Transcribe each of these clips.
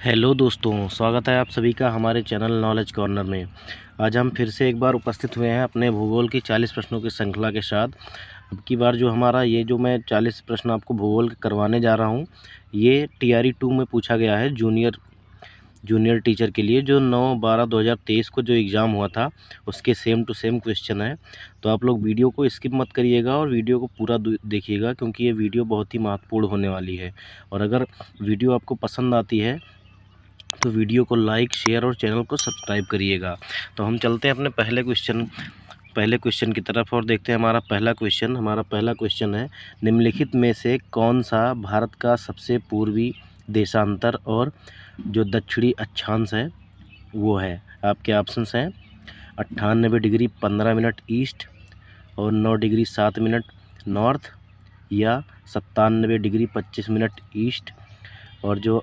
Hello दोस्तों, स्वागत है आप सभी का हमारे चैनल नॉलेज कॉर्नर में। आज हम फिर से एक बार उपस्थित हुए हैं अपने भूगोल की 40 प्रश्नों की श्रृंखला के साथ। अब की बार जो हमारा ये जो मैं 40 प्रश्न आपको भूगोल के करवाने जा रहा हूँ, ये टीआरई 2 में पूछा गया है जूनियर टीचर के लिए, जो 9/12/2023 को जो एग्ज़ाम हुआ था उसके सेम टू सेम क्वेश्चन है। तो आप लोग वीडियो को स्किप मत करिएगा और वीडियो को पूरा देखिएगा, क्योंकि ये वीडियो बहुत ही महत्वपूर्ण होने वाली है। और अगर वीडियो आपको पसंद आती है तो वीडियो को लाइक, शेयर और चैनल को सब्सक्राइब करिएगा। तो हम चलते हैं अपने पहले क्वेश्चन की तरफ और देखते हैं हमारा पहला क्वेश्चन है, निम्नलिखित में से कौन सा भारत का सबसे पूर्वी देशांतर और जो दक्षिणी अक्षांश है वो है। आपके ऑप्शंस हैं 98 डिग्री 15 मिनट ईस्ट और 9 डिग्री 7 मिनट नॉर्थ, या 97 डिग्री 25 मिनट ईस्ट और जो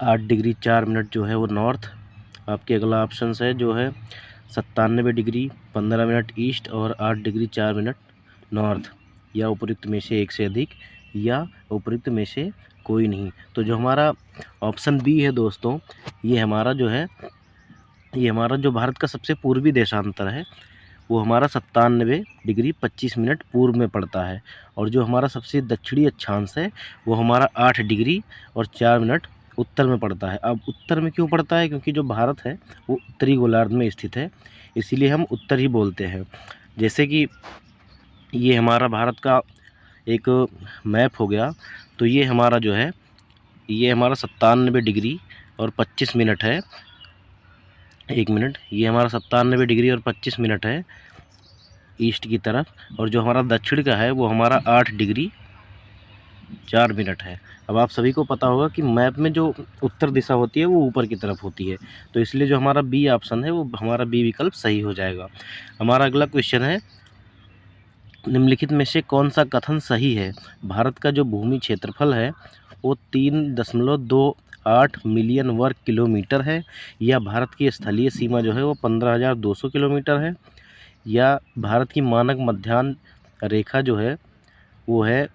8 डिग्री 4 मिनट जो है वो नॉर्थ। आपके अगला ऑप्शन है जो है 97 डिग्री 15 मिनट ईस्ट और 8 डिग्री 4 मिनट नॉर्थ, या उपयुक्त में से एक से अधिक, या उपयुक्त में से कोई नहीं। तो जो हमारा ऑप्शन बी है दोस्तों, ये हमारा जो भारत का सबसे पूर्वी देशांतर है वो हमारा 97 डिग्री 25 मिनट पूर्व में पड़ता है। और जो हमारा सबसे दक्षिणी अक्षांश है वो हमारा 8 डिग्री और 4 मिनट उत्तर में पड़ता है। अब उत्तर में क्यों पड़ता है? क्योंकि जो भारत है वो उत्तरी गोलार्ध में स्थित है, इसीलिए हम उत्तर ही बोलते हैं। जैसे कि ये हमारा भारत का एक मैप हो गया, तो ये हमारा 97 डिग्री और 25 मिनट है। एक मिनट, ये हमारा 97 डिग्री और 25 मिनट है ईस्ट की तरफ, और जो हमारा दक्षिण का है वो हमारा 8 डिग्री 4 मिनट है। अब आप सभी को पता होगा कि मैप में जो उत्तर दिशा होती है वो ऊपर की तरफ होती है, तो इसलिए जो हमारा बी ऑप्शन है वो हमारा बी विकल्प सही हो जाएगा। हमारा अगला क्वेश्चन है, निम्नलिखित में से कौन सा कथन सही है? भारत का जो भूमि क्षेत्रफल है वो 3.28 मिलियन वर्ग किलोमीटर है, या भारत की स्थलीय सीमा जो है वो 15,200 किलोमीटर है, या भारत की मानक मध्याह्न रेखा जो है वो है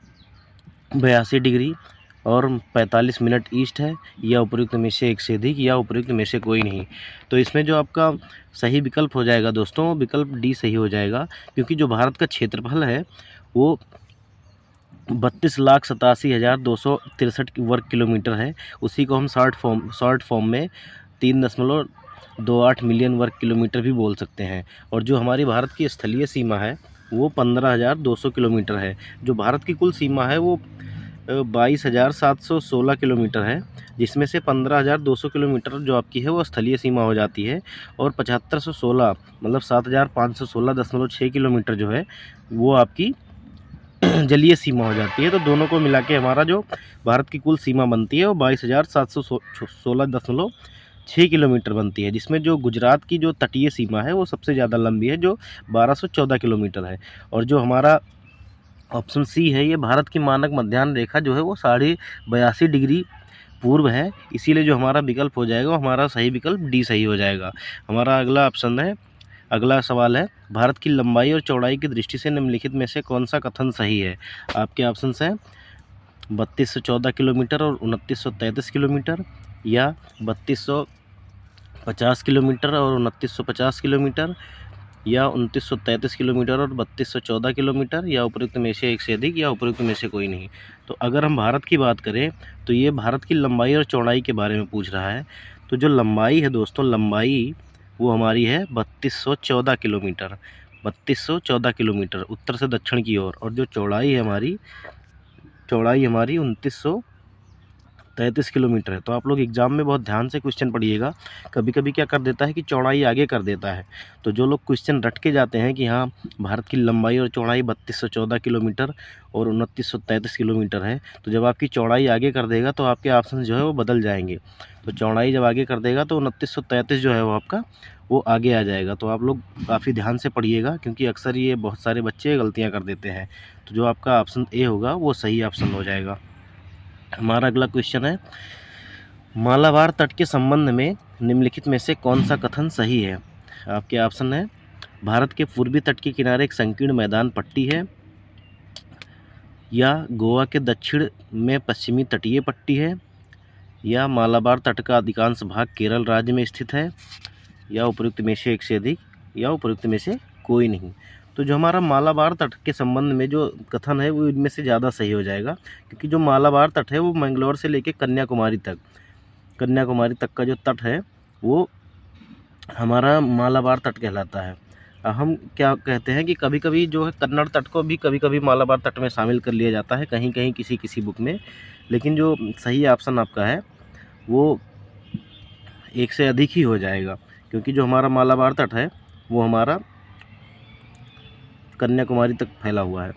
82 डिग्री और 45 मिनट ईस्ट है, या उपयुक्त में से एक से अधिक, या उपयुक्त में से कोई नहीं। तो इसमें जो आपका सही विकल्प हो जाएगा दोस्तों, विकल्प डी सही हो जाएगा, क्योंकि जो भारत का क्षेत्रफल है वो 32,87,263 वर्ग किलोमीटर है। उसी को हम शॉर्ट फॉर्म में 3.28 मिलियन वर्ग किलोमीटर भी बोल सकते हैं। और जो हमारी भारत की स्थलीय सीमा है वो 15,200 किलोमीटर है। जो भारत की कुल सीमा है वो 22,716 किलोमीटर है, जिसमें से 15,200 किलोमीटर जो आपकी है वो स्थलीय सीमा हो जाती है, और 7,516 मतलब 7,516.6 किलोमीटर जो है वो आपकी जलीय सीमा हो जाती है। तो दोनों को मिला के हमारा जो भारत की कुल सीमा बनती है वो 22,716.6 किलोमीटर बनती है, जिसमें जो गुजरात की जो तटीय सीमा है वो सबसे ज़्यादा लंबी है, जो 1214 किलोमीटर है। और जो हमारा ऑप्शन सी है, ये भारत की मानक मध्याह्न रेखा जो है वो 82.5 डिग्री पूर्व है, इसीलिए जो हमारा विकल्प हो जाएगा वो हमारा सही विकल्प डी सही हो जाएगा। हमारा अगला सवाल है, भारत की लंबाई और चौड़ाई की दृष्टि से निम्नलिखित में से कौन सा कथन सही है? आपके ऑप्शंस हैं 3214 किलोमीटर और 2933 किलोमीटर, या 3250 किलोमीटर और 2950 किलोमीटर, या 2933 किलोमीटर और 3214 किलोमीटर, या उपयुक्त में से एक से अधिक, या उपयुक्त में से कोई नहीं। तो अगर हम भारत की बात करें तो ये भारत की लंबाई और चौड़ाई के बारे में पूछ रहा है। तो जो लंबाई है दोस्तों, लंबाई वो हमारी है 3214 किलोमीटर, 3214 किलोमीटर उत्तर से दक्षिण की ओर, और जो चौड़ाई हमारी 2933 किलोमीटर है। तो आप लोग एग्जाम में बहुत ध्यान से क्वेश्चन पढ़िएगा। कभी कभी क्या कर देता है कि चौड़ाई आगे कर देता है, तो जो लोग क्वेश्चन रट के जाते हैं कि हाँ भारत की लंबाई और चौड़ाई 3214 किलोमीटर और 2933 किलोमीटर है, तो जब आपकी चौड़ाई आगे कर देगा तो आपके ऑप्शन जो है वो बदल जाएंगे। तो चौड़ाई जब आगे कर देगा तो 2933 जो है वो आपका वो आगे आ जाएगा। तो आप लोग काफ़ी ध्यान से पढ़िएगा, क्योंकि अक्सर ये बहुत सारे बच्चे गलतियाँ कर देते हैं। तो जो आपका ऑप्शन ए होगा वो सही ऑप्शन हो जाएगा। हमारा अगला क्वेश्चन है, मालाबार तट के संबंध में निम्नलिखित में से कौन सा कथन सही है? आपके ऑप्शन है, भारत के पूर्वी तट के किनारे एक संकीर्ण मैदान पट्टी है, या गोवा के दक्षिण में पश्चिमी तटीय पट्टी है, या मालाबार तट का अधिकांश भाग केरल राज्य में स्थित है, या उपयुक्त में से एक से अधिक, या उपयुक्त में से कोई नहीं। तो जो हमारा मालाबार तट के संबंध में जो कथन है वो इनमें से ज़्यादा सही हो जाएगा, क्योंकि जो मालाबार तट है वो मैंगलोर से लेकर कन्याकुमारी तक का जो तट है वो हमारा मालाबार तट कहलाता है। हम क्या कहते हैं कि कभी कभी जो है कन्नड़ तट को भी कभी कभी मालाबार तट में शामिल कर लिया जाता है, कहीं कहीं किसी किसी बुक में, लेकिन जो सही ऑप्शन आपका है वो एक से अधिक ही हो जाएगा, क्योंकि जो हमारा मालाबार तट है वो हमारा कन्याकुमारी तक फैला हुआ है।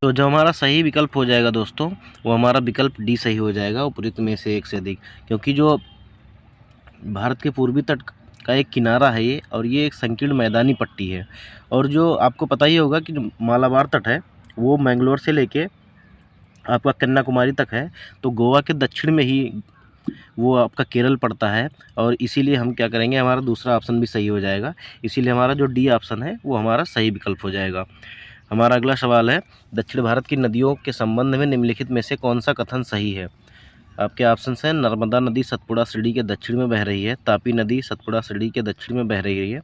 तो जो हमारा सही विकल्प हो जाएगा दोस्तों वो हमारा विकल्प डी सही हो जाएगा, उपयुक्त में से एक से अधिक, क्योंकि जो भारत के पूर्वी तट का एक किनारा है ये, और ये एक संकीर्ण मैदानी पट्टी है। और जो आपको पता ही होगा कि जो मालाबार तट है वो मैंगलोर से लेके आपका कन्याकुमारी तक है, तो गोवा के दक्षिण में ही वो आपका केरल पड़ता है, और इसीलिए हम क्या करेंगे, हमारा दूसरा ऑप्शन भी सही हो जाएगा, इसीलिए हमारा जो डी ऑप्शन है वो हमारा सही विकल्प हो जाएगा। हमारा अगला सवाल है, दक्षिण भारत की नदियों के संबंध में निम्नलिखित में से कौन सा कथन सही है। आपके ऑप्शंस हैं, नर्मदा नदी सतपुड़ा श्रेणी के दक्षिण में बह रही है, तापी नदी सतपुड़ा श्रेणी के दक्षिण में बह रही है,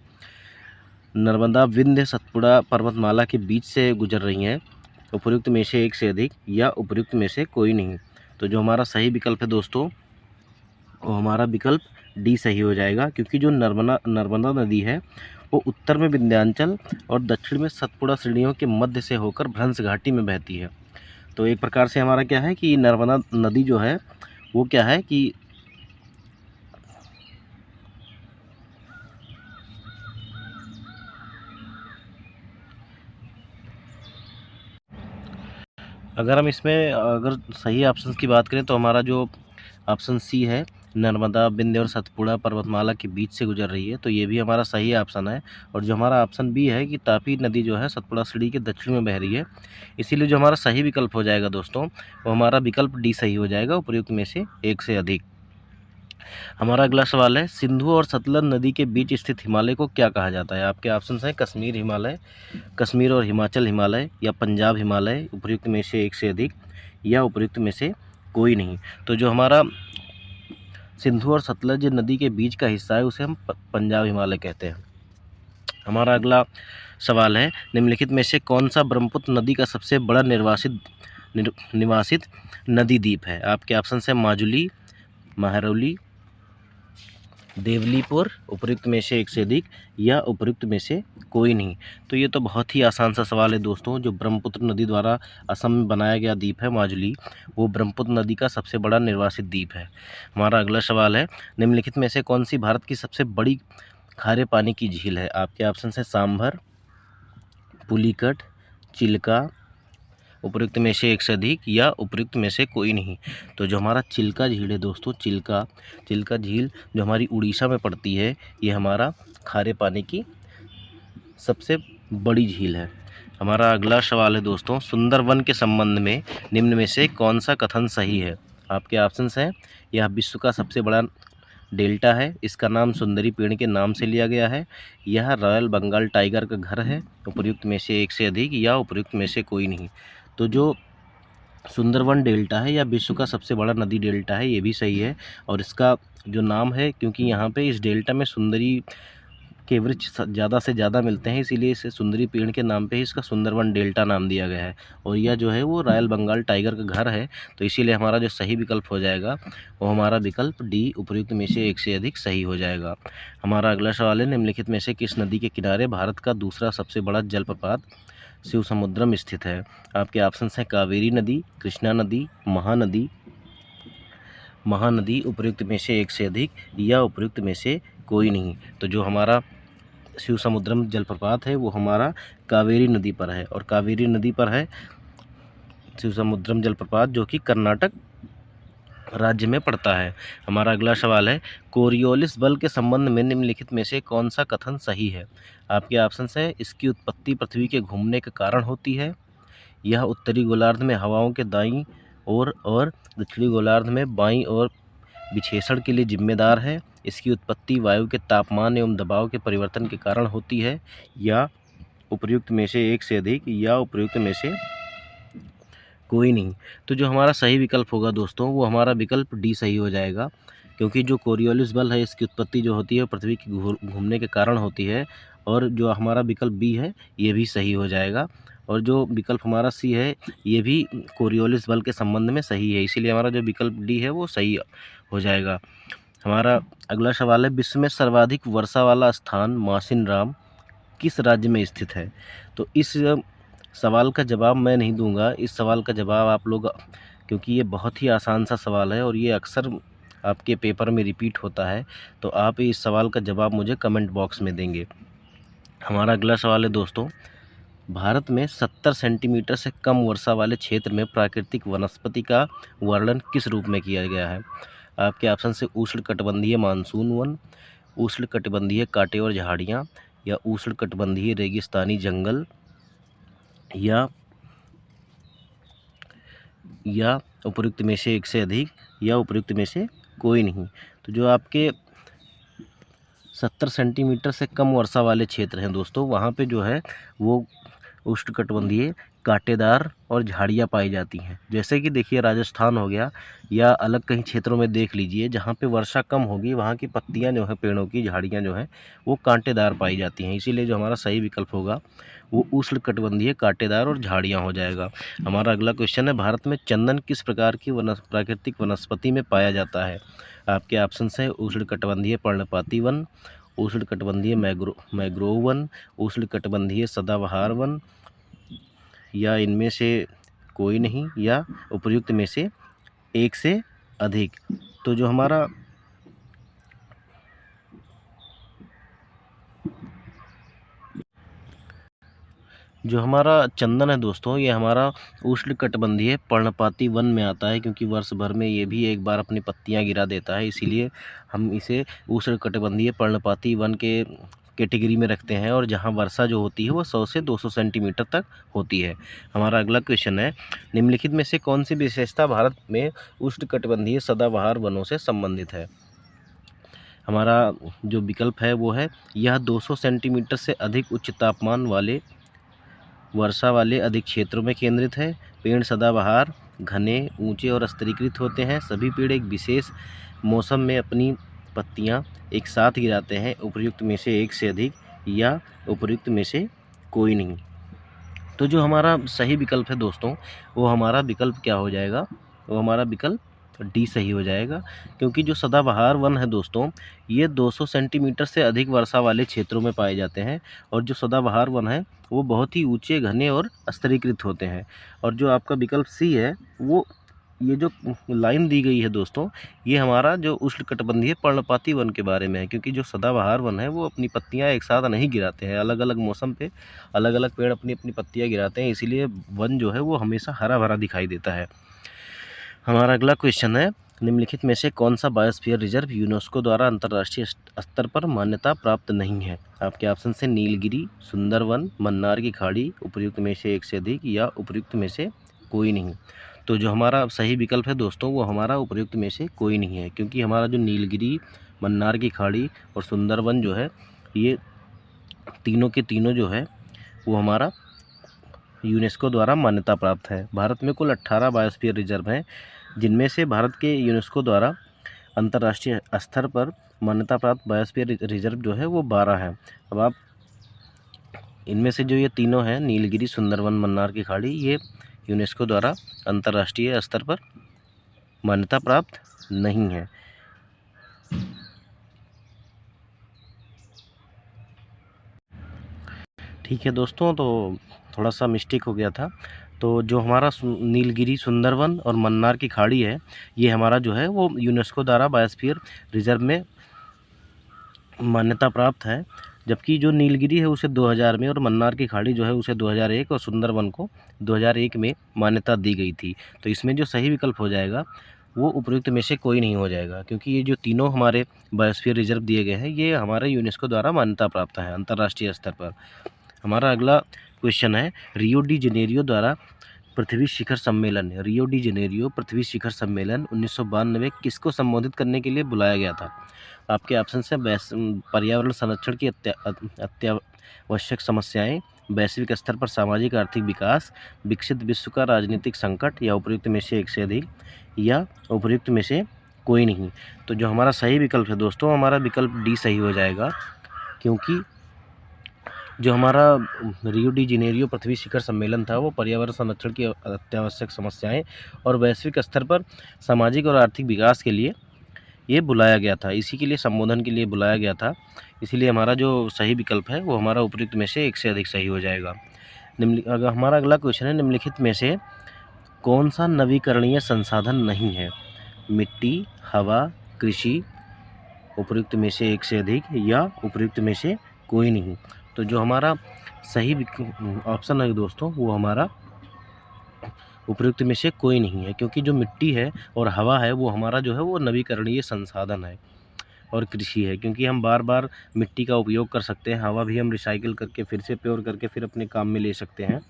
नर्मदा विंध्य सतपुड़ा पर्वतमाला के बीच से गुजर रही हैं, उपयुक्त में से एक से अधिक, या उपयुक्त में से कोई नहीं। तो जो हमारा सही विकल्प है दोस्तों वो हमारा विकल्प डी सही हो जाएगा, क्योंकि जो नर्मदा नदी है वो उत्तर में विंध्याचल और दक्षिण में सतपुड़ा श्रेणियों के मध्य से होकर भ्रंश घाटी में बहती है। तो एक प्रकार से हमारा क्या है कि नर्मदा नदी जो है वो क्या है कि अगर हम इसमें अगर सही ऑप्शन की बात करें तो हमारा जो ऑप्शन सी है, नर्मदा विंध्य और सतपुड़ा पर्वतमाला के बीच से गुजर रही है, तो ये भी हमारा सही ऑप्शन है। और जो हमारा ऑप्शन बी है कि तापी नदी जो है सतपुड़ा श्रेणी के दक्षिण में बह रही है, इसीलिए जो हमारा सही विकल्प हो जाएगा दोस्तों वो हमारा विकल्प डी सही हो जाएगा, उपयुक्त में से एक से अधिक। हमारा अगला सवाल है, सिंधु और सतलज नदी के बीच स्थित हिमालय को क्या कहा जाता है। आपके ऑप्शन हैं, कश्मीर हिमालय, कश्मीर और हिमाचल हिमालय, या पंजाब हिमालय, उपयुक्त में से एक से अधिक, या उपयुक्त में से कोई नहीं। तो जो हमारा सिंधु और सतलज नदी के बीच का हिस्सा है उसे हम पंजाब हिमालय कहते हैं। हमारा अगला सवाल है, निम्नलिखित में से कौन सा ब्रह्मपुत्र नदी का सबसे बड़ा निवासित नदी द्वीप है। आपके ऑप्शन हैं, माजुली, महरौली, देवलीपुर, उपयुक्त में से एक से अधिक, या उपयुक्त में से कोई नहीं। तो ये तो बहुत ही आसान सा सवाल है दोस्तों। जो ब्रह्मपुत्र नदी द्वारा असम में बनाया गया द्वीप है माजुली, वो ब्रह्मपुत्र नदी का सबसे बड़ा निर्वासित द्वीप है। हमारा अगला सवाल है, निम्नलिखित में से कौन सी भारत की सबसे बड़ी खारे पानी की झील है। आपके ऑप्शन हैं, सांभर, पुलिकट, चिल्का, उपयुक्त में से एक से अधिक, या उपयुक्त में से कोई नहीं। तो जो हमारा चिल्का झील है दोस्तों, चिल्का झील जो हमारी उड़ीसा में पड़ती है, ये हमारा खारे पानी की सबसे बड़ी झील है। हमारा अगला सवाल है दोस्तों, सुंदरवन के संबंध में निम्न में से कौन सा कथन सही है। आपके ऑप्शंस हैं, यह विश्व का सबसे बड़ा डेल्टा है, इसका नाम सुंदरी पेड़ के नाम से लिया गया है, यह रॉयल बंगाल टाइगर का घर है, उपयुक्त में से एक से अधिक, या उपयुक्त में से कोई नहीं। तो जो सुंदरवन डेल्टा है या विश्व का सबसे बड़ा नदी डेल्टा है, ये भी सही है। और इसका जो नाम है, क्योंकि यहाँ पे इस डेल्टा में सुंदरी के वृक्ष ज़्यादा से ज़्यादा मिलते हैं, इसीलिए इसे सुंदरी पेड़ के नाम पे ही इसका सुंदरवन डेल्टा नाम दिया गया है। और यह जो है वो रॉयल बंगाल टाइगर का घर है, तो इसीलिए हमारा जो सही विकल्प हो जाएगा वो हमारा विकल्प डी, उपयुक्त में से एक से अधिक, सही हो जाएगा। हमारा अगला सवाल है, निम्नलिखित में से किस नदी के किनारे भारत का दूसरा सबसे बड़ा जलप्रपात शिवसमुद्रम स्थित है। आपके ऑप्शन हैं, कावेरी नदी, कृष्णा नदी, महानदी, उपयुक्त में से एक से अधिक, या उपयुक्त में से कोई नहीं। तो जो हमारा शिवसमुद्रम जलप्रपात है वो हमारा कावेरी नदी पर है, और कावेरी नदी पर है शिवसमुद्रम जलप्रपात, जो कि कर्नाटक राज्य में पड़ता है। हमारा अगला सवाल है, कोरियोलिस बल के संबंध में निम्नलिखित में से कौन सा कथन सही है। आपके ऑप्शन हैं, इसकी उत्पत्ति पृथ्वी के घूमने के कारण होती है, यह उत्तरी गोलार्ध में हवाओं के दाईं ओर और दक्षिणी गोलार्ध में बाईं ओर विक्षेपण के लिए जिम्मेदार है, इसकी उत्पत्ति वायु के तापमान एवं दबाव के परिवर्तन के कारण होती है, या उपयुक्त में से एक से अधिक, या उपयुक्त में से कोई नहीं। तो जो हमारा सही विकल्प होगा दोस्तों, वो हमारा विकल्प डी सही हो जाएगा, क्योंकि जो कोरियोलिस बल है इसकी उत्पत्ति जो होती है पृथ्वी की घूमने के कारण होती है। और जो हमारा विकल्प बी है ये भी सही हो जाएगा। और जो विकल्प हमारा सी है ये भी कोरियोलिस बल के संबंध में सही है, इसीलिए हमारा जो विकल्प डी है वो सही हो जाएगा। हमारा अगला सवाल है, विश्व में सर्वाधिक वर्षा वाला स्थान मासिनराम किस राज्य में स्थित है? तो इस सवाल का जवाब मैं नहीं दूंगा, इस सवाल का जवाब आप लोग, क्योंकि ये बहुत ही आसान सा सवाल है और ये अक्सर आपके पेपर में रिपीट होता है, तो आप इस सवाल का जवाब मुझे कमेंट बॉक्स में देंगे। हमारा अगला सवाल है दोस्तों, भारत में 70 सेंटीमीटर से कम वर्षा वाले क्षेत्र में प्राकृतिक वनस्पति का वर्णन किस रूप में किया गया है? आपके ऑप्शन से उष्णकटिबंधीय मानसून वन, उष्णकटिबंधीय कांटे और झाड़ियाँ, या उष्णकटिबंधीय रेगिस्तानी जंगल, या उपयुक्त में से एक से अधिक, या उपयुक्त में से कोई नहीं। तो जो आपके 70 सेंटीमीटर से कम वर्षा वाले क्षेत्र हैं दोस्तों, वहाँ पे जो है वो उष्णकटिबंधीय कांटेदार और झाड़ियाँ पाई जाती हैं। जैसे कि देखिए राजस्थान हो गया, या अलग कहीं क्षेत्रों में देख लीजिए जहाँ पे वर्षा कम होगी, वहाँ की पत्तियाँ जो है, पेड़ों की झाड़ियाँ जो हैं वो कांटेदार पाई जाती हैं। इसीलिए जो हमारा सही विकल्प होगा वो उष्णकटिबंधीय कांटेदार और झाड़ियाँ हो जाएगा। हमारा अगला क्वेश्चन है, भारत में चंदन किस प्रकार की प्राकृतिक वनस्पति में पाया जाता है? आपके ऑप्शन है उष्णकटिबंधीय पर्णपाती वन, उष्णकटिबंधीय मैंग्रोव वन, उष्णकटिबंधीय सदाबहार वन, या इनमें से कोई नहीं, या उपयुक्त में से एक से अधिक। तो जो हमारा चंदन है दोस्तों, ये हमारा उष्णकटिबंधीय पर्णपाती वन में आता है, क्योंकि वर्ष भर में ये भी एक बार अपनी पत्तियां गिरा देता है, इसीलिए हम इसे उष्णकटिबंधीय पर्णपाती वन के कैटेगरी में रखते हैं। और जहां वर्षा जो होती है वो 100 से 200 सेंटीमीटर तक होती है। हमारा अगला क्वेश्चन है, निम्नलिखित में से कौन सी विशेषता भारत में उष्णकटिबंधीय सदाबहार वनों से संबंधित है? हमारा जो विकल्प है वो है, यह 200 सेंटीमीटर से अधिक उच्च तापमान वाले वर्षा वाले अधिक क्षेत्रों में केंद्रित है। पेड़ सदाबहार, घने, ऊंचे और स्तरीकृत होते हैं। सभी पेड़ एक विशेष मौसम में अपनी पत्तियां एक साथ गिराते हैं। उपयुक्त में से एक से अधिक, या उपयुक्त में से कोई नहीं। तो जो हमारा सही विकल्प है दोस्तों, वो हमारा विकल्प क्या हो जाएगा? वो हमारा विकल्प डी सही हो जाएगा, क्योंकि जो सदाबहार वन है दोस्तों, ये 200 सेंटीमीटर से अधिक वर्षा वाले क्षेत्रों में पाए जाते हैं। और जो सदाबहार वन है वो बहुत ही ऊंचे, घने और स्तरीकृत होते हैं। और जो आपका विकल्प सी है, वो ये जो लाइन दी गई है दोस्तों, ये हमारा जो उष्णकटिबंधीय पर्णपाती वन के बारे में है, क्योंकि जो सदाबहार वन है वो अपनी पत्तियां एक साथ नहीं गिराते हैं, अलग अलग मौसम पे अलग अलग पेड़ अपनी अपनी पत्तियां गिराते हैं, इसीलिए वन जो है वो हमेशा हरा भरा दिखाई देता है। हमारा अगला क्वेश्चन है, निम्नलिखित में से कौन सा बायोस्फीयर रिजर्व यूनेस्को द्वारा अंतर्राष्ट्रीय स्तर पर मान्यता प्राप्त नहीं है? आपके ऑप्शन से नीलगिरी, सुंदरवन, मन्नार की खाड़ी, उपयुक्त में से एक से अधिक, या उपयुक्त में से कोई नहीं। तो जो हमारा सही विकल्प है दोस्तों, वो हमारा उपयुक्त में से कोई नहीं है, क्योंकि हमारा जो नीलगिरी, मन्नार की खाड़ी और सुंदरवन जो है, ये तीनों के तीनों जो है वो हमारा यूनेस्को द्वारा मान्यता प्राप्त है। भारत में कुल 18 बायोस्फीयर रिजर्व हैं, जिनमें से भारत के यूनेस्को द्वारा अंतर्राष्ट्रीय स्तर पर मान्यता प्राप्त बायोस्फीयर रिजर्व जो है वो 12 है। अब आप इनमें से जो ये तीनों हैं, नीलगिरी, सुंदरवन, मन्नार की खाड़ी, ये यूनेस्को द्वारा अंतर्राष्ट्रीय स्तर पर मान्यता प्राप्त नहीं है। ठीक है दोस्तों, तो थोड़ा सा मिस्टेक हो गया था। तो जो हमारा नीलगिरी, सुंदरवन और मन्नार की खाड़ी है, ये हमारा जो है वो यूनेस्को द्वारा बायोस्फीयर रिजर्व में मान्यता प्राप्त है। जबकि जो नीलगिरी है उसे 2000 में, और मन्नार की खाड़ी जो है उसे 2001, और सुंदरवन को 2001 में मान्यता दी गई थी। तो इसमें जो सही विकल्प हो जाएगा वो उपयुक्त में से कोई नहीं हो जाएगा, क्योंकि ये जो तीनों हमारे बायोस्फीयर रिजर्व दिए गए हैं ये हमारे यूनेस्को द्वारा मान्यता प्राप्त है अंतर्राष्ट्रीय स्तर पर। हमारा अगला क्वेश्चन है, रियो डी जेनेरियो द्वारा पृथ्वी शिखर सम्मेलन, रियो डी जेनेरियो पृथ्वी शिखर सम्मेलन 1992 किसको संबोधित करने के लिए बुलाया गया था? आपके ऑप्शन है पर्यावरण संरक्षण की अत्यावश्यक समस्याएं, वैश्विक स्तर पर सामाजिक आर्थिक विकास, विकसित विश्व का राजनीतिक संकट, या उपयुक्त में से एक से अधिक, या उपयुक्त में से कोई नहीं। तो जो हमारा सही विकल्प है दोस्तों, हमारा विकल्प डी सही हो जाएगा, क्योंकि जो हमारा रियो डी जेनेरियो पृथ्वी शिखर सम्मेलन था वो पर्यावरण संरक्षण की अत्यावश्यक समस्याएं और वैश्विक स्तर पर सामाजिक और आर्थिक विकास के लिए ये बुलाया गया था, इसी के लिए संबोधन के लिए बुलाया गया था। इसीलिए हमारा जो सही विकल्प है वो हमारा उपयुक्त में से एक से अधिक सही हो जाएगा। अगर हमारा अगला क्वेश्चन है, निम्नलिखित में से कौन सा नवीकरणीय संसाधन नहीं है? मिट्टी, हवा, कृषि, उपयुक्त में से एक से अधिक, या उपयुक्त में से कोई नहीं। तो जो हमारा सही ऑप्शन है दोस्तों वो हमारा उपयुक्त में से कोई नहीं है, क्योंकि जो मिट्टी है और हवा है वो हमारा जो है वो नवीकरणीय संसाधन है, और कृषि है, क्योंकि हम बार बार मिट्टी का उपयोग कर सकते हैं, हवा भी हम रिसाइकिल करके फिर से प्योर करके फिर अपने काम में ले सकते हैं,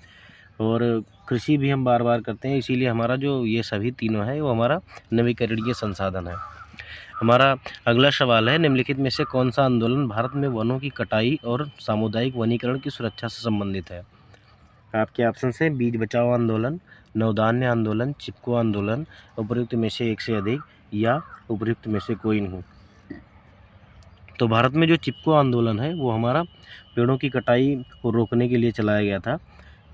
और कृषि भी हम बार बार करते हैं। इसीलिए हमारा जो ये सभी तीनों है वो हमारा नवीकरणीय संसाधन है। हमारा अगला सवाल है, निम्नलिखित में से कौन सा आंदोलन भारत में वनों की कटाई और सामुदायिक वनीकरण की सुरक्षा से संबंधित है? आपके ऑप्शन है बीज बचाओ आंदोलन, नवधान्य आंदोलन, चिपको आंदोलन, उपयुक्त में से एक से अधिक, या उपयुक्त में से कोई नहीं। तो भारत में जो चिपको आंदोलन है वो हमारा पेड़ों की कटाई को रोकने के लिए चलाया गया था।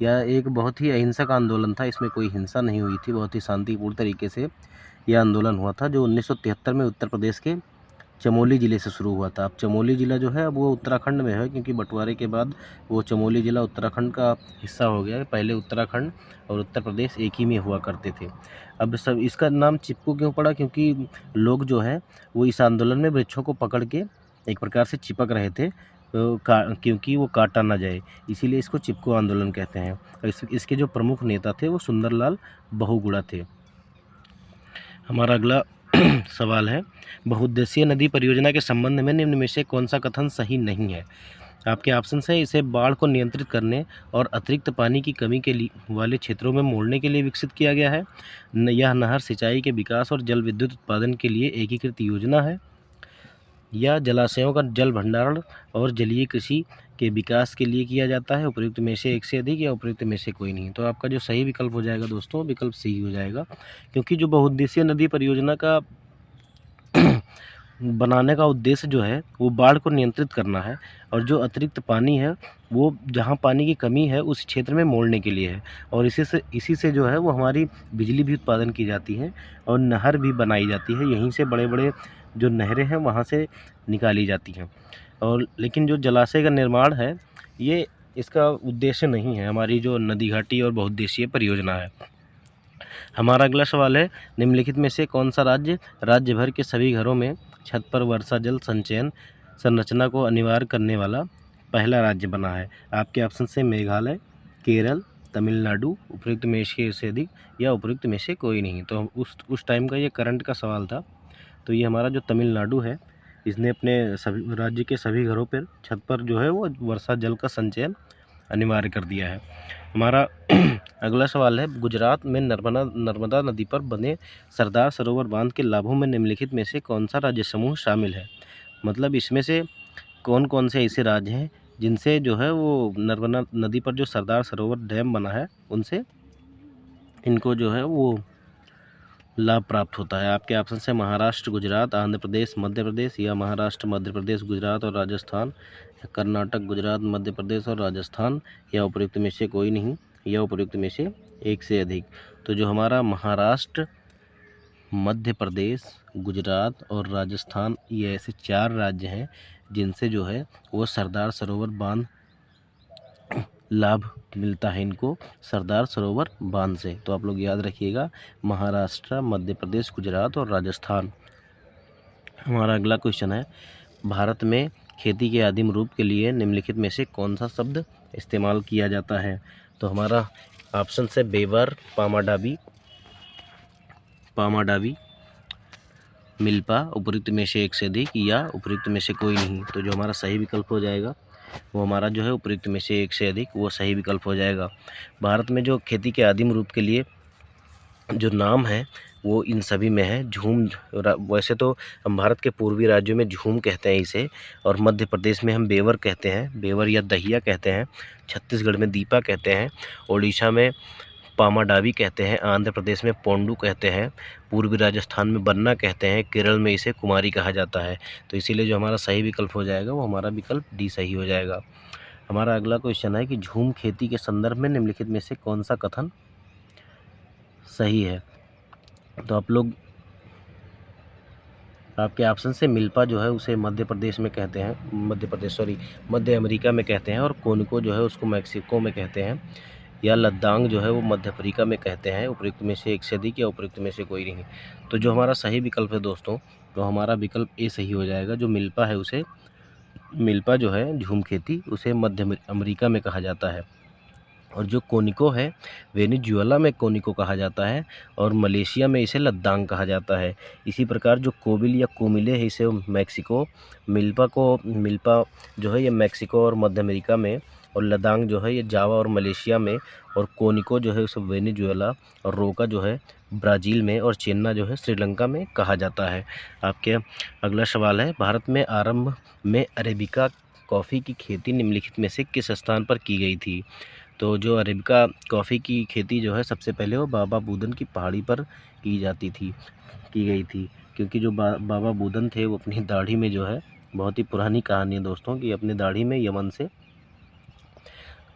यह एक बहुत ही अहिंसक आंदोलन था, इसमें कोई हिंसा नहीं हुई थी, बहुत ही शांतिपूर्ण तरीके से यह आंदोलन हुआ था, जो 1973 में उत्तर प्रदेश के चमोली ज़िले से शुरू हुआ था। अब चमोली ज़िला जो है अब वो उत्तराखंड में है, क्योंकि बंटवारे के बाद वो चमोली ज़िला उत्तराखंड का हिस्सा हो गया है। पहले उत्तराखंड और उत्तर प्रदेश एक ही में हुआ करते थे। अब सब इसका नाम चिपको क्यों पड़ा? क्योंकि लोग जो है वो इस आंदोलन में वृक्षों को पकड़ के एक प्रकार से चिपक रहे थे, क्योंकि वो काटा ना जाए, इसीलिए इसको चिपको आंदोलन कहते हैं। और इसके जो प्रमुख नेता थे वो सुंदरलाल बहुगुणा थे। हमारा अगला सवाल है, बहुउद्देशीय नदी परियोजना के संबंध में निम्न में से कौन सा कथन सही नहीं है? आपके ऑप्शन है इसे बाढ़ को नियंत्रित करने और अतिरिक्त पानी की कमी के लिए वाले क्षेत्रों में मोड़ने के लिए विकसित किया गया है, यह नहर सिंचाई के विकास और जल विद्युत उत्पादन के लिए एकीकृत योजना है, या जलाशयों का जल भंडारण और जलीय कृषि के विकास के लिए किया जाता है, उपयुक्त में से एक से अधिक, या उपयुक्त में से कोई नहीं। तो आपका जो सही विकल्प हो जाएगा दोस्तों, विकल्प सही हो जाएगा, क्योंकि जो बहुउद्देशीय नदी परियोजना का बनाने का उद्देश्य जो है वो बाढ़ को नियंत्रित करना है, और जो अतिरिक्त पानी है वो जहाँ पानी की कमी है उस क्षेत्र में मोड़ने के लिए है, और इसी से जो है वो हमारी बिजली भी उत्पादन की जाती है और नहर भी बनाई जाती है। यहीं से बड़े बड़े जो नहरें हैं वहाँ से निकाली जाती हैं। और लेकिन जो जलाशय का निर्माण है ये इसका उद्देश्य नहीं है, हमारी जो नदी घाटी और बहुउद्देशीय परियोजना है। हमारा अगला सवाल है, निम्नलिखित में से कौन सा राज्य भर के सभी घरों में छत पर वर्षा जल संचयन संरचना को अनिवार्य करने वाला पहला राज्य बना है? आपके ऑप्शन से मेघालय, केरल, तमिलनाडु, उपयुक्त में से अधिक, या उपयुक्त में से कोई नहीं। तो उस टाइम का ये करंट का सवाल था। तो ये हमारा जो तमिलनाडु है इसने अपने सभी राज्य के सभी घरों पर छत पर जो है वो वर्षा जल का संचयन अनिवार्य कर दिया है। हमारा अगला सवाल है, गुजरात में नर्मदा नदी पर बने सरदार सरोवर बांध के लाभों में निम्नलिखित में से कौन सा राज्य समूह शामिल है? मतलब इसमें से कौन कौन से ऐसे राज्य हैं जिनसे जो है वो नर्मदा नदी पर जो सरदार सरोवर डैम बना है उनसे इनको जो है वो लाभ प्राप्त होता है? आपके ऑप्शन है महाराष्ट्र, गुजरात, आंध्र प्रदेश, मध्य प्रदेश, या महाराष्ट्र, मध्य प्रदेश, गुजरात और राजस्थान, या कर्नाटक, गुजरात, मध्य प्रदेश और राजस्थान, या उपयुक्त में से कोई नहीं, या उपयुक्त में से एक से अधिक। तो जो हमारा महाराष्ट्र, मध्य प्रदेश, गुजरात और राजस्थान, ये ऐसे 4 राज्य हैं जिनसे जो है वो सरदार सरोवर बांध लाभ मिलता है इनको, सरदार सरोवर बांध से। तो आप लोग याद रखिएगा, महाराष्ट्र, मध्य प्रदेश, गुजरात और राजस्थान। हमारा अगला क्वेश्चन है, भारत में खेती के आदिम रूप के लिए निम्नलिखित में से कौन सा शब्द इस्तेमाल किया जाता है? तो हमारा ऑप्शन है बेवर, पामाडावी, मिल्पा, उपयुक्त में से एक से अधिक, या उपयुक्त में से कोई नहीं। तो जो हमारा सही विकल्प हो जाएगा वो हमारा जो है उपयुक्त में से एक से अधिक, वो सही विकल्प हो जाएगा। भारत में जो खेती के आदिम रूप के लिए जो नाम है वो इन सभी में है। झूम, वैसे तो हम भारत के पूर्वी राज्यों में झूम कहते हैं इसे, और मध्य प्रदेश में हम बेवर कहते हैं, बेवर या दहिया कहते हैं। छत्तीसगढ़ में दीपा कहते हैं। उड़ीसा में पामाडावी कहते हैं। आंध्र प्रदेश में पोंडू कहते हैं। पूर्वी राजस्थान में बन्ना कहते हैं। केरल में इसे कुमारी कहा जाता है। तो इसीलिए जो हमारा सही विकल्प हो जाएगा वो हमारा विकल्प डी सही हो जाएगा। हमारा अगला क्वेश्चन है कि झूम खेती के संदर्भ में निम्नलिखित में से कौन सा कथन सही है। तो आप लोग, आपके ऑप्शन से मिल्पा जो है उसे मध्य प्रदेश में कहते हैं, मध्य अमेरिका में कहते हैं, और कोनिको जो है उसको मैक्सिको में कहते हैं, या लद्दाख जो है वो मध्य अफ्रीका में कहते हैं। उपयुक्त में से एक से अधिक या उपयुक्त में से कोई नहीं। तो जो हमारा सही विकल्प है दोस्तों, तो हमारा विकल्प ए सही हो जाएगा। जो मिल्पा है उसे, मिल्पा जो है झूम खेती, उसे मध्य अमेरिका में कहा जाता है। और जो कोनिको है वेनेजुएला में कोनिको कहा जाता है, और मलेशिया में इसे लद्दाख कहा जाता है। इसी प्रकार जो कोबिल या कोमिले है इसे मैक्सिको, मिल्पा जो है ये मैक्सिको और मध्य अमेरिका में, और लद्दाख जो है ये जावा और मलेशिया में, और कोनिको जो है उसे वेनेजुएला, और रोका जो है ब्राज़ील में, और चेन्ना जो है श्रीलंका में कहा जाता है। आपके अगला सवाल है, भारत में आरंभ में अरेबिका कॉफ़ी की खेती निम्नलिखित में से किस स्थान पर की गई थी। तो जो अरेबिका कॉफ़ी की खेती जो है सबसे पहले वो बाबा बुदन की पहाड़ी पर की गई थी। क्योंकि जो बाबा बुदन थे वो अपनी दाढ़ी में जो है, बहुत ही पुरानी कहानी है दोस्तों, कि अपनी दाढ़ी में यमन से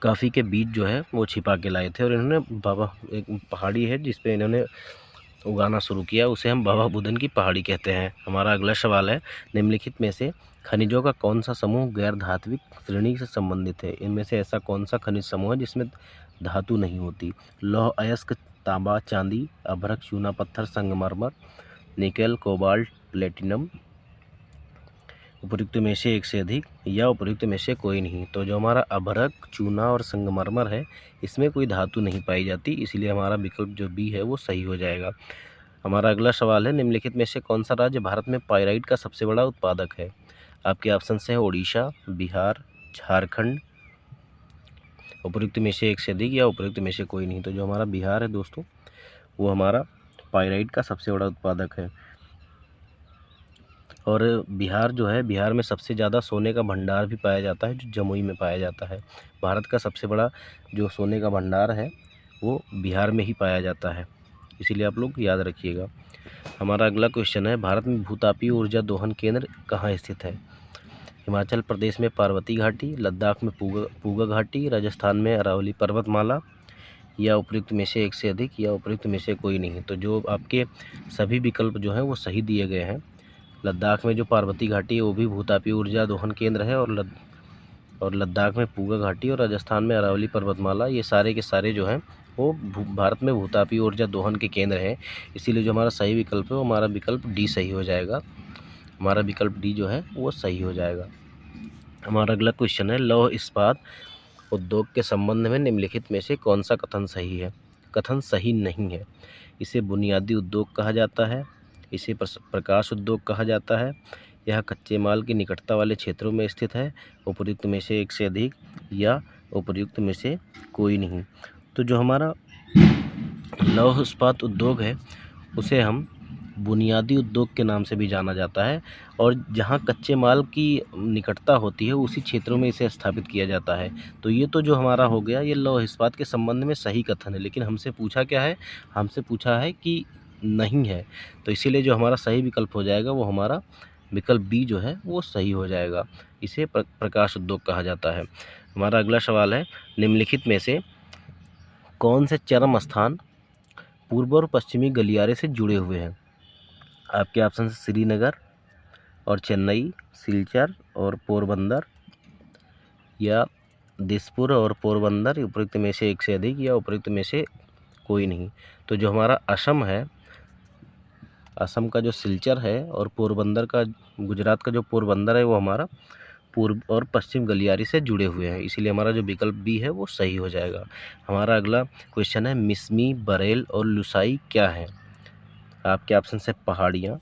कॉफ़ी के बीज जो है वो छिपा के लाए थे, और इन्होंने एक पहाड़ी है जिस पे इन्होंने उगाना शुरू किया, उसे हम बाबा बुदन की पहाड़ी कहते हैं। हमारा अगला सवाल है, निम्नलिखित में से खनिजों का कौन सा समूह गैर धात्विक श्रेणी से संबंधित है। इनमें से ऐसा कौन सा खनिज समूह है जिसमें धातु नहीं होती। लौह अयस्क, तांबा, चांदी, अभ्रक, चूना पत्थर, संगमरमर, निकेल, कोबाल्ट, प्लेटिनम। उपयुक्त में से एक से अधिक या उपयुक्त में से कोई नहीं। तो जो हमारा अभ्रक, चूना और संगमरमर है इसमें कोई धातु नहीं पाई जाती, इसलिए हमारा विकल्प जो बी है वो सही हो जाएगा। हमारा अगला सवाल है, निम्नलिखित में से कौन सा राज्य भारत में पाइराइट का सबसे बड़ा उत्पादक है। आपके ऑप्शन है ओडिशा, बिहार, झारखंड। उपयुक्त में से एक से अधिक या उपयुक्त में से कोई नहीं। तो जो हमारा बिहार है दोस्तों, वो हमारा पाइराइट का सबसे बड़ा उत्पादक है। और बिहार जो है, बिहार में सबसे ज़्यादा सोने का भंडार भी पाया जाता है, जो जमुई में पाया जाता है। भारत का सबसे बड़ा जो सोने का भंडार है वो बिहार में ही पाया जाता है, इसीलिए आप लोग याद रखिएगा। हमारा अगला क्वेश्चन है, भारत में भूतापीय ऊर्जा दोहन केंद्र कहाँ स्थित है। हिमाचल प्रदेश में पार्वती घाटी, लद्दाख में पूगा घाटी, राजस्थान में अरावली पर्वतमाला, या उपयुक्त में से एक से अधिक या उपयुक्त में से कोई नहीं। तो जो आपके सभी विकल्प जो हैं वो सही दिए गए हैं। लद्दाख में जो पार्वती घाटी है वो भी भूतापीय ऊर्जा दोहन केंद्र है, और लद्दाख में पूगा घाटी, और राजस्थान में अरावली पर्वतमाला, ये सारे के सारे जो हैं वो भारत में भूतापीय ऊर्जा दोहन के केंद्र हैं। इसीलिए जो हमारा सही विकल्प है वो हमारा विकल्प डी सही हो जाएगा। हमारा विकल्प डी जो है वो सही हो जाएगा। हमारा अगला क्वेश्चन है, लौह इस्पात उद्योग के संबंध में निम्नलिखित में से कौन सा कथन सही है। कथन सही नहीं है। इसे बुनियादी उद्योग कहा जाता है, इसे प्रकाश उद्योग कहा जाता है, यह कच्चे माल की निकटता वाले क्षेत्रों में स्थित है, उपयुक्त में से एक से अधिक या उपयुक्त में से कोई नहीं। तो जो हमारा लौह इस्पात उद्योग है उसे हम बुनियादी उद्योग के नाम से भी जाना जाता है, और जहां कच्चे माल की निकटता होती है उसी क्षेत्रों में इसे स्थापित किया जाता है। तो ये तो जो हमारा हो गया ये लौह इस्पात के संबंध में सही कथन है, लेकिन हमसे पूछा क्या है, हमसे पूछा है कि नहीं है। तो इसीलिए जो हमारा सही विकल्प हो जाएगा वो हमारा विकल्प बी जो है वो सही हो जाएगा। इसे प्रकाश उद्योग कहा जाता है। हमारा अगला सवाल है, निम्नलिखित में से कौन से चरम स्थान पूर्व और पश्चिमी गलियारे से जुड़े हुए हैं। आपके ऑप्शन है श्रीनगर और चेन्नई, सिलचर और पोरबंदर, या दिसपुर और पोरबंदर। उपयुक्त में से एक से अधिक या उपयुक्त में से कोई नहीं। तो जो हमारा असम है, असम का जो सिलचर है, और पोरबंदर का, गुजरात का जो पोरबंदर है वो हमारा पूर्व और पश्चिम गलियारे से जुड़े हुए हैं, इसीलिए हमारा जो विकल्प बी है वो सही हो जाएगा। हमारा अगला क्वेश्चन है, मिसमी, बरेल और लुसाई क्या है। आपके ऑप्शन है पहाड़ियाँ,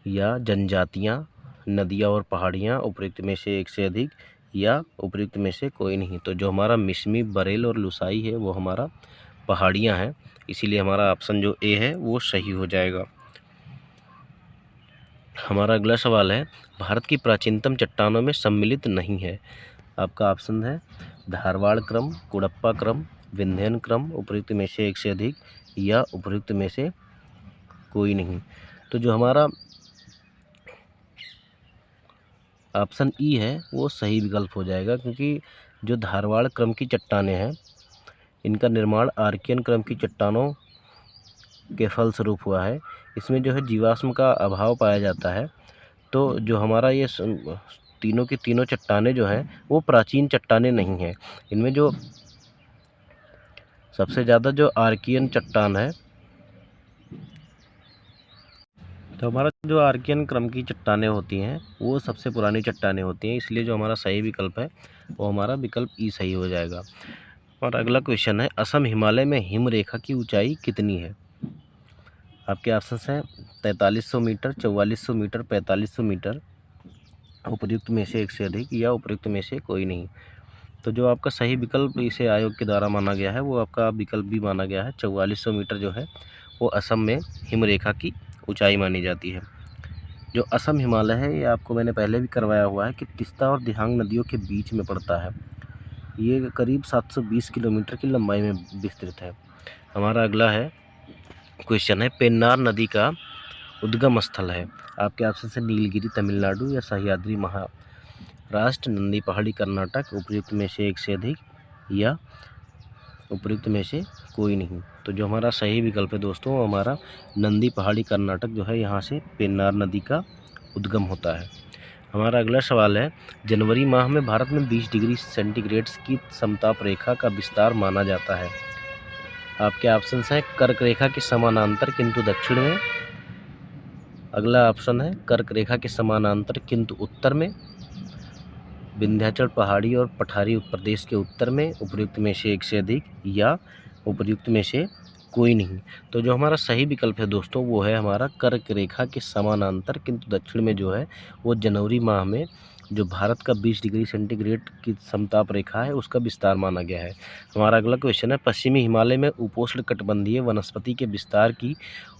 या जनजातियाँ, नदियाँ और पहाड़ियाँ, उपयुक्त में से एक से अधिक, या उपयुक्त में से कोई नहीं। तो जो हमारा मिसमी, बरेल और लुसाई है वो हमारा पहाड़ियाँ हैं, इसीलिए हमारा ऑप्शन जो ए है वो सही हो जाएगा। हमारा अगला सवाल है, भारत की प्राचीनतम चट्टानों में सम्मिलित नहीं है। आपका ऑप्शन है धारवाड़ क्रम, कुड़प्पा क्रम, विंध्यन क्रम, उपयुक्त में से एक से अधिक, या उपयुक्त में से कोई नहीं। तो जो हमारा ऑप्शन ई है वो सही विकल्प हो जाएगा, क्योंकि जो धारवाड़ क्रम की चट्टानें हैं इनका निर्माण आर्कियन क्रम की चट्टानों के फलस्वरूप हुआ है। इसमें जो है जीवाश्म का अभाव पाया जाता है। तो जो हमारा ये तीनों की तीनों चट्टानें जो हैं वो प्राचीन चट्टानें नहीं हैं। इनमें जो सबसे ज़्यादा जो आर्कियन चट्टान है, तो हमारा जो आर्कियन क्रम की चट्टानें होती हैं वो सबसे पुरानी चट्टानें होती हैं, इसलिए जो हमारा सही विकल्प है वो हमारा विकल्प ई सही हो जाएगा। और अगला क्वेश्चन है, असम हिमालय में हिम रेखा की ऊंचाई कितनी है। आपके ऑप्शन हैं 4300 मीटर, 4400 मीटर, 4500 मीटर, उपयुक्त में से एक से अधिक, या उपयुक्त में से कोई नहीं। तो जो आपका सही विकल्प इसे आयोग के द्वारा माना गया है वो आपका विकल्प भी माना गया है। 4400 मीटर जो है वो असम में हिम रेखा की ऊंचाई मानी जाती है। जो असम हिमालय है ये आपको मैंने पहले भी करवाया हुआ है कि तीस्ता और दिहांग नदियों के बीच में पड़ता है। ये करीब 720 किलोमीटर की लंबाई में विस्तृत है। हमारा अगला है क्वेश्चन है, पेन्नार नदी का उद्गम स्थल है। आपके ऑप्शन से नीलगिरी तमिलनाडु, या सह्याद्री महाराष्ट्र, नंदी पहाड़ी कर्नाटक, उपयुक्त में से एक से अधिक, या उपयुक्त में से कोई नहीं। तो जो हमारा सही विकल्प है दोस्तों वो हमारा नंदी पहाड़ी कर्नाटक जो है, यहाँ से पेन्नार नदी का उद्गम होता है। हमारा अगला सवाल है, जनवरी माह में भारत में 20 डिग्री सेंटीग्रेड की समताप रेखा का विस्तार माना जाता है। आपके ऑप्शन हैं कर्क रेखा के समानांतर किंतु दक्षिण में, अगला ऑप्शन है कर्क रेखा के समानांतर किंतु उत्तर में, विंध्याचल पहाड़ी और पठारी प्रदेश के उत्तर में, उपयुक्त में से एक से अधिक, या उपयुक्त में से कोई नहीं। तो जो हमारा सही विकल्प है दोस्तों वो है हमारा कर्क रेखा के समानांतर किंतु दक्षिण में जो है वो जनवरी माह में जो भारत का 20 डिग्री सेंटीग्रेड की समताप रेखा है उसका विस्तार माना गया है। हमारा अगला क्वेश्चन है, पश्चिमी हिमालय में उपोष्ण कटिबंधीय वनस्पति के विस्तार की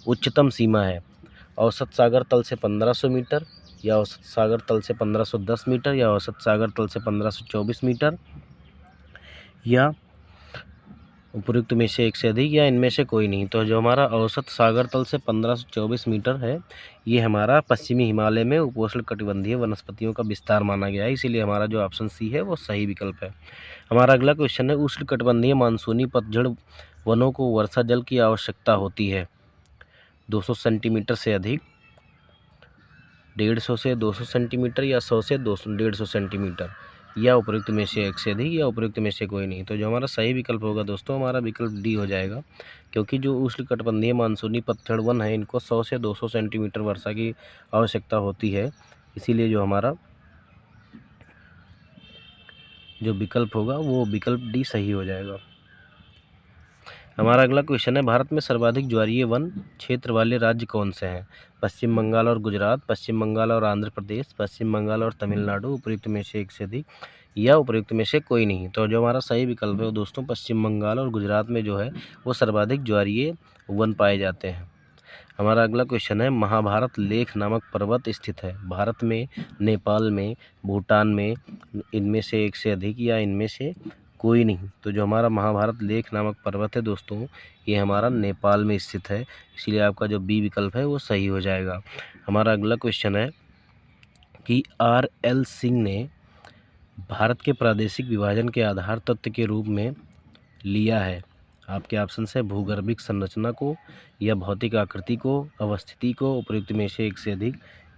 उच्चतम सीमा है। औसत सागर तल से 1500 मीटर, या औसत सागर तल से 1510 मीटर, या औसत सागर तल से 1524 मीटर, या उपयुक्त में से एक से अधिक, या इनमें से कोई नहीं। तो जो हमारा औसत सागर तल से 1524 मीटर है ये हमारा पश्चिमी हिमालय में उपोष्ण कटिबंधीय वनस्पतियों का विस्तार माना गया है, इसीलिए हमारा जो ऑप्शन सी है वो सही विकल्प है। हमारा अगला क्वेश्चन है, उष्ण कटिबंधीय मानसूनी पतझड़ वनों को वर्षा जल की आवश्यकता होती है 200 सेंटीमीटर से अधिक, 150 से 200 सेंटीमीटर, या 100 से 150 सेंटीमीटर, या उपयुक्त में से एक से अधिक, या उपयुक्त में से कोई नहीं। तो जो हमारा सही विकल्प होगा दोस्तों हमारा विकल्प डी हो जाएगा, क्योंकि जो उष्णकटिबंधीय मानसूनी पतझड़ वन है इनको 100 से 200 सेंटीमीटर वर्षा की आवश्यकता होती है, इसीलिए जो हमारा जो विकल्प होगा वो विकल्प डी सही हो जाएगा। हमारा अगला क्वेश्चन है, भारत में सर्वाधिक ज्वारीय वन क्षेत्र वाले राज्य कौन से हैं। पश्चिम बंगाल और गुजरात, पश्चिम बंगाल और आंध्र प्रदेश, पश्चिम बंगाल और तमिलनाडु, उपयुक्त में से एक से अधिक, या उपयुक्त में से कोई नहीं। तो जो हमारा सही विकल्प है वो दोस्तों पश्चिम बंगाल और गुजरात में जो है वो सर्वाधिक ज्वारीय वन पाए जाते हैं। हमारा अगला क्वेश्चन है, महाभारत लेख नामक पर्वत स्थित है भारत में, नेपाल में, भूटान में, इनमें से एक से अधिक, या इनमें से कोई नहीं। तो जो हमारा महाभारत लेख नामक पर्वत है दोस्तों ये हमारा नेपाल में स्थित है, इसीलिए आपका जो बी विकल्प है वो सही हो जाएगा। हमारा अगला क्वेश्चन है कि R.L. सिंह ने भारत के प्रादेशिक विभाजन के आधार तत्व के रूप में लिया है। आपके ऑप्शन है भूगर्भिक संरचना को, या भौतिक आकृति को, अवस्थिति को, उपयुक्त में से एक से अधिक,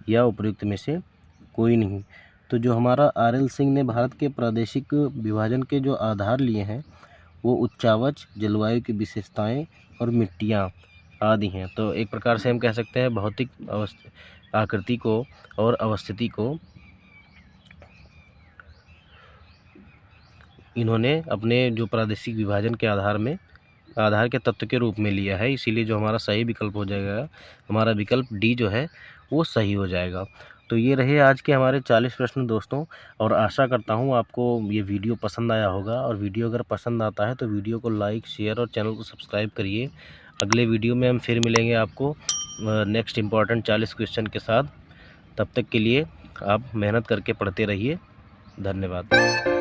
या उपयुक्त में से कोई नहीं। तो जो हमारा R.L. सिंह ने भारत के प्रादेशिक विभाजन के जो आधार लिए हैं वो उच्चावच, जलवायु की विशेषताएं और मिट्टियाँ आदि हैं। तो एक प्रकार से हम कह सकते हैं भौतिक आकृति को और अवस्थिति को इन्होंने अपने जो प्रादेशिक विभाजन के आधार के तत्व के रूप में लिया है, इसीलिए जो हमारा सही विकल्प हो जाएगा हमारा विकल्प डी जो है वो सही हो जाएगा। तो ये रहे आज के हमारे 40 प्रश्न दोस्तों, और आशा करता हूँ आपको ये वीडियो पसंद आया होगा। और वीडियो अगर पसंद आता है तो वीडियो को लाइक, शेयर और चैनल को सब्सक्राइब करिए। अगले वीडियो में हम फिर मिलेंगे आपको नेक्स्ट इम्पॉर्टेंट 40 क्वेश्चन के साथ। तब तक के लिए आप मेहनत करके पढ़ते रहिए। धन्यवाद।